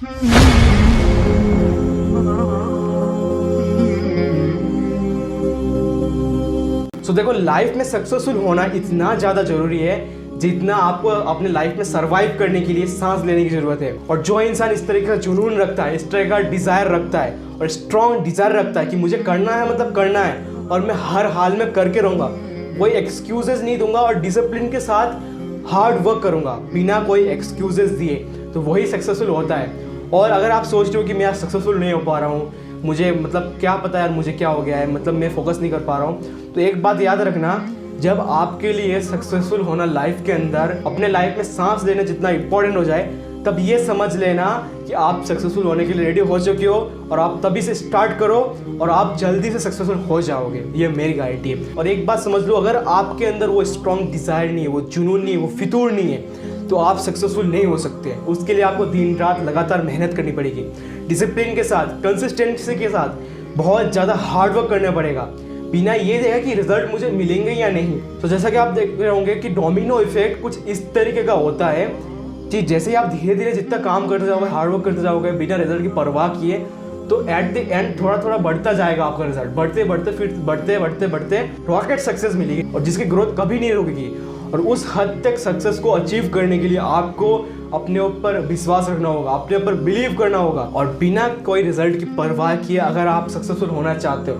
देखो, लाइफ में सक्सेसफुल होना इतना ज़्यादा ज़रूरी है जितना आपको अपने लाइफ में सरवाइव करने के लिए सांस लेने की ज़रूरत है। और जो इंसान इस तरह का जुनून रखता है, इस तरह का डिज़ायर रखता है और स्ट्रॉन्ग डिज़ायर रखता है कि मुझे करना है मतलब करना है और मैं हर हाल में करके रहूँगा, कोई एक्सक्यूजेज नहीं दूंगा और डिसिप्लिन के साथ हार्ड वर्क करूँगा बिना कोई एक्सक्यूजेज दिए, तो वही सक्सेसफुल होता है। और अगर आप सोच रहे हो कि मैं सक्सेसफुल नहीं हो पा रहा हूँ, मुझे मतलब क्या पता यार मुझे क्या हो गया है, मतलब मैं फोकस नहीं कर पा रहा हूँ, तो एक बात याद रखना, जब आपके लिए सक्सेसफुल होना लाइफ के अंदर अपने लाइफ में सांस लेना जितना इंपॉर्टेंट हो जाए, तब ये समझ लेना कि आप सक्सेसफुल होने के लिए रेडी हो चुके हो और आप तभी से स्टार्ट करो और आप जल्दी से सक्सेसफुल हो जाओगे, ये मेरी गारंटी है। और एक बात समझ लो, अगर आपके अंदर वो स्ट्रॉन्ग डिज़ायर नहीं है, वो जुनून नहीं है, वो फितूर नहीं है, तो आप सक्सेसफुल नहीं हो सकते। उसके लिए आपको दिन रात लगातार मेहनत करनी पड़ेगी, डिसिप्लिन के साथ, कंसिस्टेंसी के साथ बहुत ज़्यादा हार्ड वर्क करना पड़ेगा, बिना ये देखा कि रिजल्ट मुझे मिलेंगे या नहीं। तो जैसा कि आप देख रहे होंगे कि डोमिनो इफेक्ट कुछ इस तरीके का होता है कि जैसे ही आप धीरे धीरे जितना काम करते जाओगे, हार्ड वर्क करते जाओगे बिना रिजल्ट की परवाह किए, तो एट द एंड थोड़ा थोड़ा बढ़ता जाएगा आपका रिजल्ट, बढ़ते बढ़ते फिर बढ़ते बढ़ते बढ़ते रॉकेट सक्सेस मिलेगी और जिसकी ग्रोथ कभी नहीं रुकेगी। और उस हद तक सक्सेस को अचीव करने के लिए आपको अपने ऊपर विश्वास रखना होगा, अपने ऊपर बिलीव करना होगा और बिना कोई रिजल्ट की परवाह किए अगर आप सक्सेसफुल होना चाहते हो,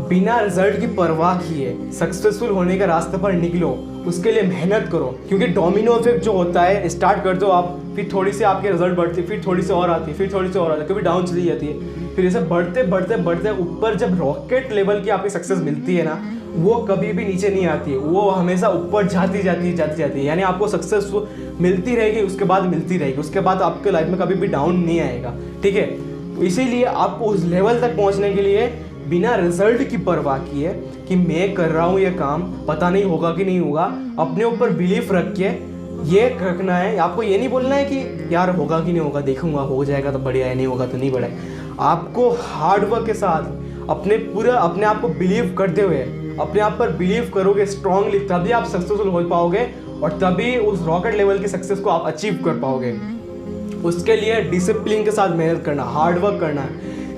बिना रिजल्ट की परवाह किए सक्सेसफुल होने के रास्ते पर निकलो, उसके लिए मेहनत करो। क्योंकि डोमिनो इफेक्ट जो होता है, स्टार्ट करते हो आप, फिर थोड़ी सी आपके रिजल्ट बढ़ती है, फिर थोड़ी सी और आती है, फिर थोड़ी सी और आती है, कभी डाउन चली जाती है, फिर ऐसे बढ़ते बढ़ते बढ़ते ऊपर जब रॉकेट लेवल की आपकी सक्सेस मिलती है ना, वो कभी भी नीचे नहीं आती है, वो हमेशा ऊपर जाती है। यानी आपको सक्सेस मिलती रहेगी, उसके बाद मिलती रहेगी, उसके बाद आपके लाइफ में कभी भी डाउन नहीं आएगा, ठीक है। तो इसीलिए आपको उस लेवल तक पहुंचने के लिए बिना रिजल्ट की परवाह किए कि मैं कर रहा हूँ ये काम, पता नहीं होगा कि नहीं होगा, अपने ऊपर बिलीफ रख के ये रखना है। आपको ये नहीं बोलना है कि यार होगा कि नहीं होगा, देखूंगा, हो जाएगा तो बढ़िया है, नहीं होगा तो नहीं बढ़िया। आपको हार्ड वर्क के साथ अपने आप को बिलीव करते हुए अपने आप पर बिलीव करोगे स्ट्रांगली, तभी आप सक्सेसफुल हो पाओगे और तभी उस रॉकेट लेवल की सक्सेस को आप अचीव कर पाओगे। उसके लिए डिसिप्लिन के साथ मेहनत करना, हार्ड वर्क करना,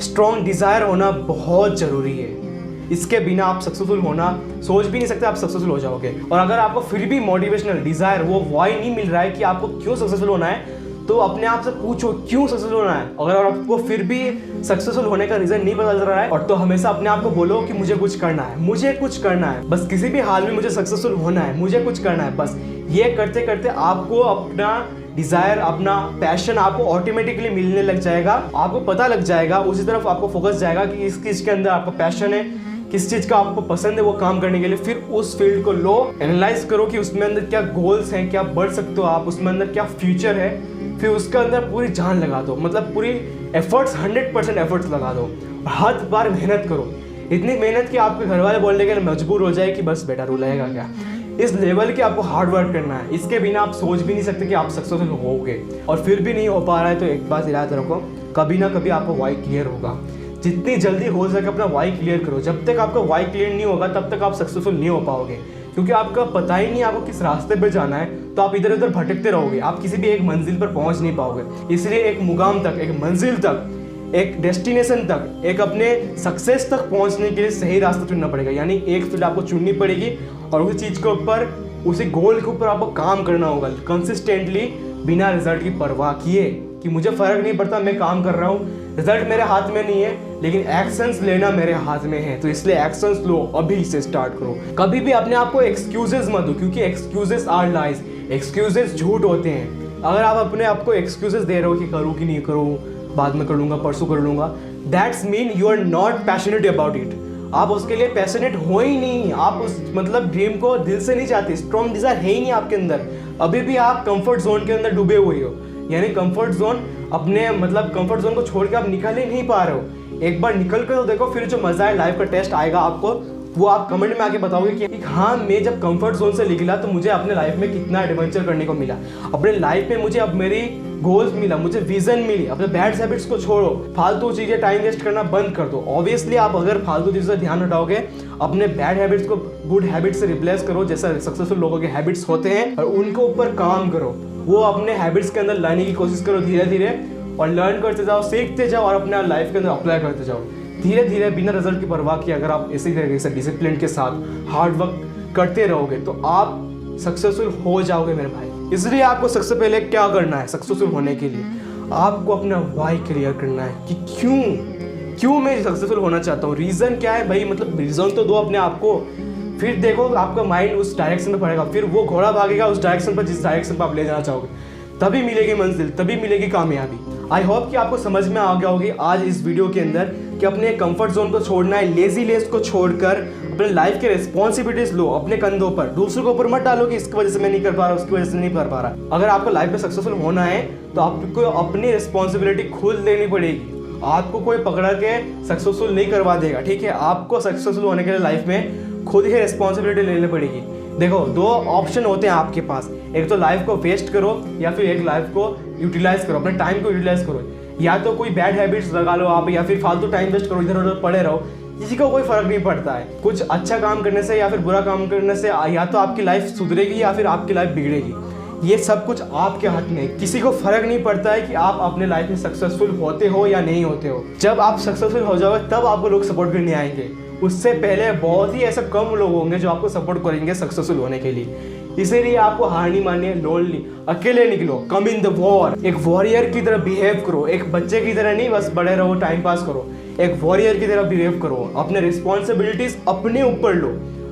स्ट्रॉन्ग डिज़ायर होना बहुत ज़रूरी है। इसके बिना आप सक्सेसफुल होना सोच भी नहीं सकते, आप सक्सेसफुल हो जाओगे। और अगर आपको फिर भी मोटिवेशनल डिज़ायर, वो वाई नहीं मिल रहा है कि आपको क्यों सक्सेसफुल होना है, तो अपने आप से पूछो क्यों सक्सेसफुल होना है। अगर आपको फिर भी सक्सेसफुल होने का रीज़न नहीं पता चल रहा है, और तो हमेशा अपने आप को बोलो कि मुझे कुछ करना है, मुझे कुछ करना है, बस किसी भी हाल में मुझे सक्सेसफुल होना है, मुझे कुछ करना है। बस ये करते करते आपको अपना डिज़ायर, अपना पैशन आपको ऑटोमेटिकली मिलने लग जाएगा, आपको पता लग जाएगा, उसी तरफ आपको फोकस जाएगा कि इस चीज़ के अंदर आपका पैशन है, किस चीज़ का आपको पसंद है वो काम करने के लिए। फिर उस फील्ड को लो, एनालाइज करो कि उसमें अंदर क्या गोल्स हैं, क्या बढ़ सकते हो आप, उसमें अंदर क्या फ्यूचर है, फिर उसके अंदर पूरी जान लगा दो, मतलब पूरी एफर्ट्स 100% एफर्ट्स लगा दो, हर बार मेहनत करो, इतनी मेहनत कि आपके घर वाले बोलने के लिए मजबूर हो जाए कि बस बेटा रुलाएगा क्या। इस लेवल के आपको हार्ड वर्क करना है, इसके बिना आप सोच भी नहीं सकते कि आप सक्सेसफुल होगे। और फिर भी नहीं हो पा रहा है तो एक बात याद रखो, कभी ना कभी आपको वाई क्लियर होगा। जितनी जल्दी हो सके अपना वाई क्लियर करो। जब तक आपका वाई क्लियर नहीं होगा तब तक आप सक्सेसफुल नहीं हो पाओगे, क्योंकि आपका पता ही नहीं आपको किस रास्ते पे जाना है, तो आप इधर उधर भटकते रहोगे, आप किसी भी एक मंजिल पर पहुंच नहीं पाओगे। इसलिए एक मुकाम तक, एक मंजिल तक, एक डेस्टिनेशन तक, एक अपने सक्सेस तक पहुंचने के लिए सही रास्ता चुनना पड़ेगा। यानी एक फील्ड आपको चुननी पड़ेगी और उस चीज़ के ऊपर, उसी गोल के ऊपर आपको काम करना होगा कंसिस्टेंटली, बिना रिजल्ट की परवाह किए कि मुझे फ़र्क नहीं पड़ता, मैं काम कर रहा हूँ, रिजल्ट मेरे हाथ में नहीं है, लेकिन एक्शंस लेना मेरे हाथ में है, तो इसलिए एक्शंस लो, अभी से स्टार्ट करो। कभी भी अपने आप को एक्सक्यूजेस मत दो, क्योंकि एक्सक्यूजेस आर लाइज, एक्सक्यूजेस झूठ होते हैं। अगर आप अपने आप को एक्सक्यूजेस दे रहे हो कि करूँ कि नहीं करूँ, बाद में कर लूँगा, परसों कर लूँगा, that's mean you are not passionate about it. आप उसके लिए पैशनेट हो ही नहीं, आप उस मतलब ड्रीम को दिल से नहीं चाहते, स्ट्रॉन्ग डिज़ायर है ही नहीं आपके अंदर। अभी भी आप कंफर्ट जोन के अंदर डूबे हुए हो, यानी कंफर्ट जोन, अपने मतलब कंफर्ट जोन को छोड़ के आप निकल ही नहीं पा रहे हो। एक बार निकल कर तो देखो, फिर जो मज़ा है, लाइफ का टेस्ट आएगा आपको, वो आप कमेंट में आके बताओगे कि हाँ, मैं जब कंफर्ट जोन से निकला तो मुझे अपने लाइफ में कितना एडवेंचर करने को मिला, अपने लाइफ में मुझे अब मेरी गोल्स मिला, मुझे विजन मिली। अपने बैड हैबिट्स को छोड़ो, फालतू चीज़ें टाइम वेस्ट करना बंद कर दो। ऑब्वियसली आप अगर फालतू चीज़ों से ध्यान हटाओगे, अपने बैड हैबिट्स को गुड हैबिट्स से रिप्लेस करो, जैसा सक्सेसफुल लोगों के हैबिट्स होते हैं, और उनके ऊपर काम करो, वो अपने हैबिट्स के अंदर लाने की कोशिश करो धीरे धीरे। और लर्न करते जाओ, सीखते जाओ और अपने लाइफ के अंदर अप्लाई करते जाओ। धीरे धीरे बिना रिजल्ट की परवाह किए अगर आप इसी तरीके से डिसिप्लिन के साथ हार्ड वर्क करते रहोगे तो आप सक्सेसफुल हो जाओगे मेरे भाई। इसलिए आपको सबसे पहले क्या करना है सक्सेसफुल होने के लिए, आपको अपना वाई क्लियर करना है कि क्यों मैं सक्सेसफुल होना चाहता हूँ, रीज़न क्या है भाई, मतलब रीज़न तो दो अपने आप को। फिर देखो आपका माइंड उस डायरेक्शन में पड़ेगा, फिर वो घोड़ा भागेगा उस डायरेक्शन पर जिस डायरेक्शन पर आप ले जाना चाहोगे, तभी मिलेगी मंजिल, तभी मिलेगी कामयाबी। आई होप कि आपको समझ में आ गया होगी आज इस वीडियो के अंदर कि अपने कंफर्ट जोन को छोड़ना है, लेजीनेस को छोड़कर अपने लाइफ के रिस्पॉन्सिबिलिटीज लो अपने कंधों पर, दूसरों के ऊपर मत डालो कि इसकी वजह से मैं नहीं कर पा रहा, उसकी वजह से नहीं कर पा रहा। अगर आपको लाइफ में सक्सेसफुल होना है तो आपको अपनी रिस्पॉन्सिबिलिटी खुद लेनी पड़ेगी, आपको कोई पकड़ के सक्सेसफुल नहीं करवा देगा, ठीक है। आपको सक्सेसफुल होने के लिए लाइफ में खुद ही रिस्पॉन्सिबिलिटी लेनी पड़ेगी। देखो दो ऑप्शन होते हैं आपके पास, एक तो लाइफ को वेस्ट करो या फिर एक लाइफ को यूटिलाइज करो, अपने टाइम को यूटिलाइज करो। या तो कोई बैड हैबिट्स लगा लो आप, या फिर फालतू टाइम वेस्ट करो, इधर उधर पड़े रहो, किसी को कोई फर्क नहीं पड़ता है। कुछ अच्छा काम करने से या फिर बुरा काम करने से या तो आपकी लाइफ सुधरेगी या फिर आपकी लाइफ बिगड़ेगी, ये सब कुछ आपके हाथ में। किसी को फर्क नहीं पड़ता है कि आप अपने लाइफ में सक्सेसफुल होते हो या नहीं होते हो। जब आप सक्सेसफुल हो जाओगे तब आपको लोग सपोर्ट करने आएंगे, उससे पहले बहुत ही ऐसे कम लोग होंगे जो आपको सपोर्ट करेंगे सक्सेसफुल होने के लिए। इसीलिए आपको हार नहीं माननी है, लोनली अकेले निकलो, कम इन द वॉर, एक वॉरियर की तरह बिहेव करो, एक बच्चे की तरह नहीं बस बड़े रहो टाइम पास करो, एक वॉरियर की तरह बिहेव करो, अपने रिस्पॉन्सिबिलिटीज अपने ऊपर लो,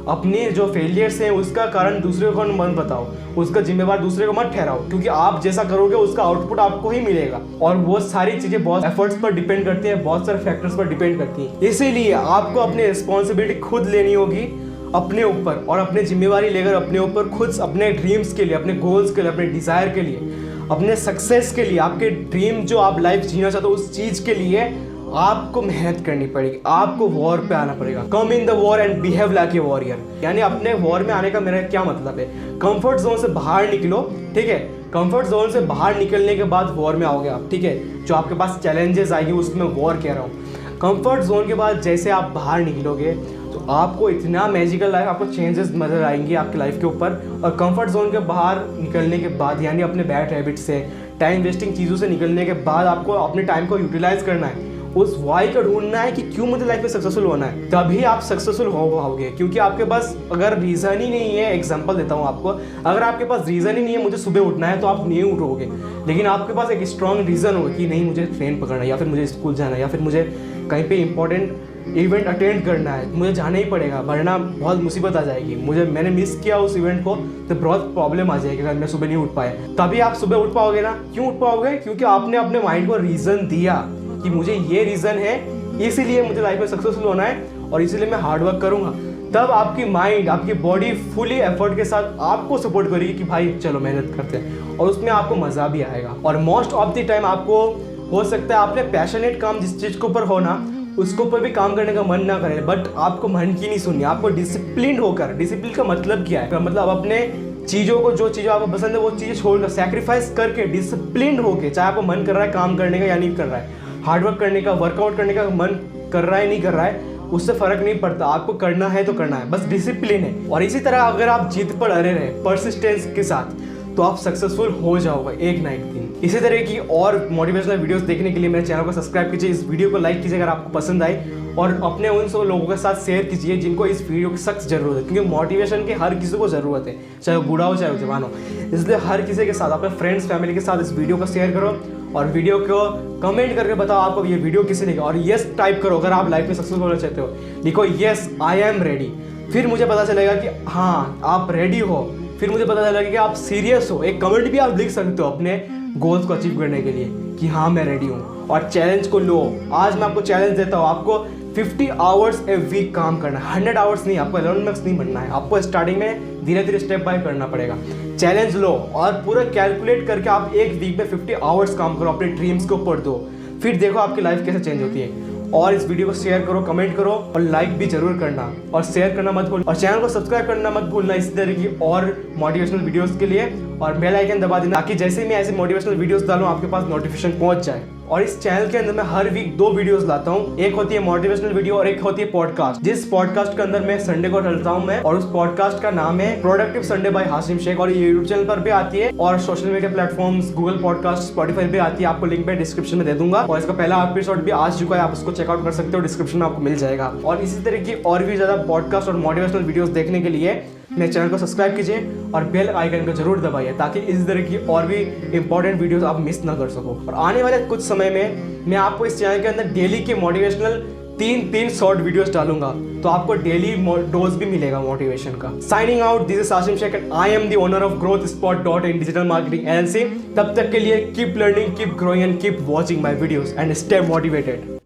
अपने जो फेलियर्स हैं उसका कारण दूसरे को मत बताओ, उसका जिम्मेवार दूसरे को मत ठहराओ, क्योंकि आप जैसा करोगे उसका आउटपुट आपको ही मिलेगा। और वो सारी चीजें बहुत एफर्ट्स पर डिपेंड करती हैं, बहुत सारे फैक्टर्स पर डिपेंड करती हैं। इसीलिए आपको अपनी रिस्पॉन्सिबिलिटी खुद लेनी होगी अपने ऊपर, और अपने जिम्मेवारी लेकर अपने ऊपर खुद अपने ड्रीम्स के लिए, अपने गोल्स के लिए, अपने डिजायर के लिए, अपने सक्सेस के लिए, आपके ड्रीम जो आप लाइफ जीना चाहते हो उस चीज के लिए आपको मेहनत करनी पड़ेगी, आपको वॉर पे आना पड़ेगा। Come in the war and behave like a warrior. यानी अपने वॉर में आने का मेरा क्या मतलब है, कंफर्ट जोन से बाहर निकलो, ठीक है। कंफर्ट जोन से बाहर निकलने के बाद वॉर में आओगे आप, ठीक है। जो आपके पास चैलेंजेस आएंगे उसमें वॉर कह रहा हूँ। कंफर्ट जोन के बाद जैसे आप बाहर निकलोगे तो आपको इतना मैजिकल लाइफ, आपको चेंजेस नजर आएंगे आपकी लाइफ के ऊपर। और कंफर्ट जोन के बाहर निकलने के बाद यानी अपने बैड हैबिट से, टाइम वेस्टिंग चीज़ों से निकलने के बाद आपको अपने टाइम को यूटिलाइज करना है, उस वाई को ढूंढना है कि क्यों मुझे लाइफ में सक्सेसफुल होना है, तभी आप सक्सेसफुल हो पाओगे। क्योंकि आपके पास अगर रीज़न ही नहीं है, एग्जांपल देता हूँ आपको, अगर आपके पास रीज़न ही नहीं है मुझे सुबह उठना है तो आप नहीं उठोगे, लेकिन आपके पास एक स्ट्रॉन्ग रीज़न होगा कि नहीं मुझे ट्रेन पकड़ना है, या फिर मुझे स्कूल जाना है, या फिर मुझे कहीं पे इंपॉर्टेंट इवेंट अटेंड करना है, मुझे जाना ही पड़ेगा वरना बहुत मुसीबत आ जाएगी, मैंने मिस किया उस इवेंट को तो बहुत प्रॉब्लम आ जाएगी अगर मैं सुबह नहीं उठ पाया। तभी आप सुबह उठ पाओगे ना। क्यों उठ पाओगे? क्योंकि आपने अपने माइंड को रीज़न दिया कि मुझे ये रीज़न है, इसीलिए मुझे लाइफ में सक्सेसफुल होना है और इसीलिए मैं हार्ड वर्क करूंगा। तब आपकी माइंड, आपकी बॉडी फुली एफर्ट के साथ आपको सपोर्ट करेगी कि भाई चलो मेहनत करते हैं, और उसमें आपको मज़ा भी आएगा। और मोस्ट ऑफ द टाइम आपको हो सकता है आपने पैशनेट काम जिस चीज़ के ऊपर हो ना उसके ऊपर भी काम करने का मन ना करे, बट आपको मन की नहीं सुननी, आपको डिसिप्लिन होकर, डिसिप्लिन का मतलब क्या है, मतलब अपने चीज़ों को, जो चीज़ें आपको पसंद है वो चीज़ें छोड़कर, सैक्रिफाइस करके, डिसिप्लिन होके, चाहे आपको मन कर रहा है काम करने का या नहीं कर रहा है, हार्डवर्क करने का, वर्कआउट करने का मन कर रहा है नहीं कर रहा है, उससे फर्क नहीं पड़ता, आपको करना है तो करना है, बस डिसिप्लिन है। और इसी तरह अगर आप जिद पर अड़े रहे परसिस्टेंस के साथ तो आप सक्सेसफुल हो जाओगे एक ना एक दिन। इसी तरह की और मोटिवेशनल वीडियोस देखने के लिए मेरे चैनल को सब्सक्राइब कीजिए, इस वीडियो को लाइक कीजिए अगर आपको पसंद आई, और अपने उन सब लोगों के साथ शेयर कीजिए जिनको इस वीडियो की सख्त जरूरत है, क्योंकि मोटिवेशन की हर किसी को ज़रूरत है, चाहे वो बूढ़ा हो चाहे वो जवान हो। इसलिए हर किसी के साथ, अपने फ्रेंड्स फैमिली के साथ इस वीडियो को शेयर करो और वीडियो को कमेंट करके बताओ आपको ये वीडियो किसी ने, और यस टाइप करो अगर आप लाइफ में सक्सेसफुल होना चाहते हो, लिखो यस आई एम रेडी, फिर मुझे पता चलेगा कि हाँ आप रेडी हो, फिर मुझे पता चलेगा कि आप सीरियस हो। एक कमेंट भी आप लिख सकते हो अपने गोल्स को अचीव करने के लिए कि हाँ मैं रेडी हूँ, और चैलेंज को लो। आज मैं आपको चैलेंज देता हूँ, आपको 50 आवर्स ए वीक काम करना है, 100 आवर्स नहीं, आपको 11 मैक्स नहीं बनना है, आपको स्टार्टिंग में धीरे धीरे स्टेप बाय करना पड़ेगा। चैलेंज लो और पूरा कैलकुलेट करके आप एक वीक में 50 आवर्स काम करो, अपने ड्रीम्स को पढ़ दो, फिर देखो आपकी लाइफ कैसे चेंज होती है। और इस वीडियो को शेयर करो, कमेंट करो और लाइक भी जरूर करना, और शेयर करना मत भूलना, और चैनल को सब्सक्राइब करना मत भूलना इस तरह की और मोटिवेशनल वीडियोस के लिए, और बेल आइकन दबा देना ताकि जैसे ही मैं ऐसे मोटिवेशनल वीडियोस डालूं आपके पास नोटिफिकेशन पहुंच जाए। और इस चैनल के अंदर मैं हर वीक 2 वीडियोस लाता हूँ। एक होती है मोटिवेशनल वीडियो और एक होती है पॉडकास्ट। जिस पॉडकास्ट के अंदर मैं संडे को डालता हूँ मैं, और उस पॉडकास्ट का नाम है productive Sunday by Hashim Shaikh, और ये यूट्यूब चैनल पर भी आती है और social media platforms Google podcast, Spotify भी आती है। आपको लिंक मैं डिस्क्रिप्शन में दे दूंगा, और इसका पहला एपिसोड भी आ चुका है, आप उसको चेकआउट कर सकते हो, डिस्क्रिप्शन में आपको मिल जाएगा। और इसी तरह की और भी ज्यादा पॉडकास्ट और मोटिवेशनल वीडियोस देखने के लिए मेरे चैनल को सब्सक्राइब कीजिए और बेल आइकन को जरूर दबाइए, ताकि इस तरह की और भी इंपॉर्टेंट वीडियोस आप मिस ना कर सको। और आने वाले कुछ समय में मैं आपको इस चैनल के अंदर डेली के मोटिवेशनल 3 शॉर्ट वीडियोस डालूंगा, तो आपको डेली डोज भी मिलेगा मोटिवेशन का। Signing out, this is Hashim Shaikh and I am the owner of growthspot.in digital marketing LLC। तब तक के लिए keep learning, keep growing and keep watching my videos and stay motivated.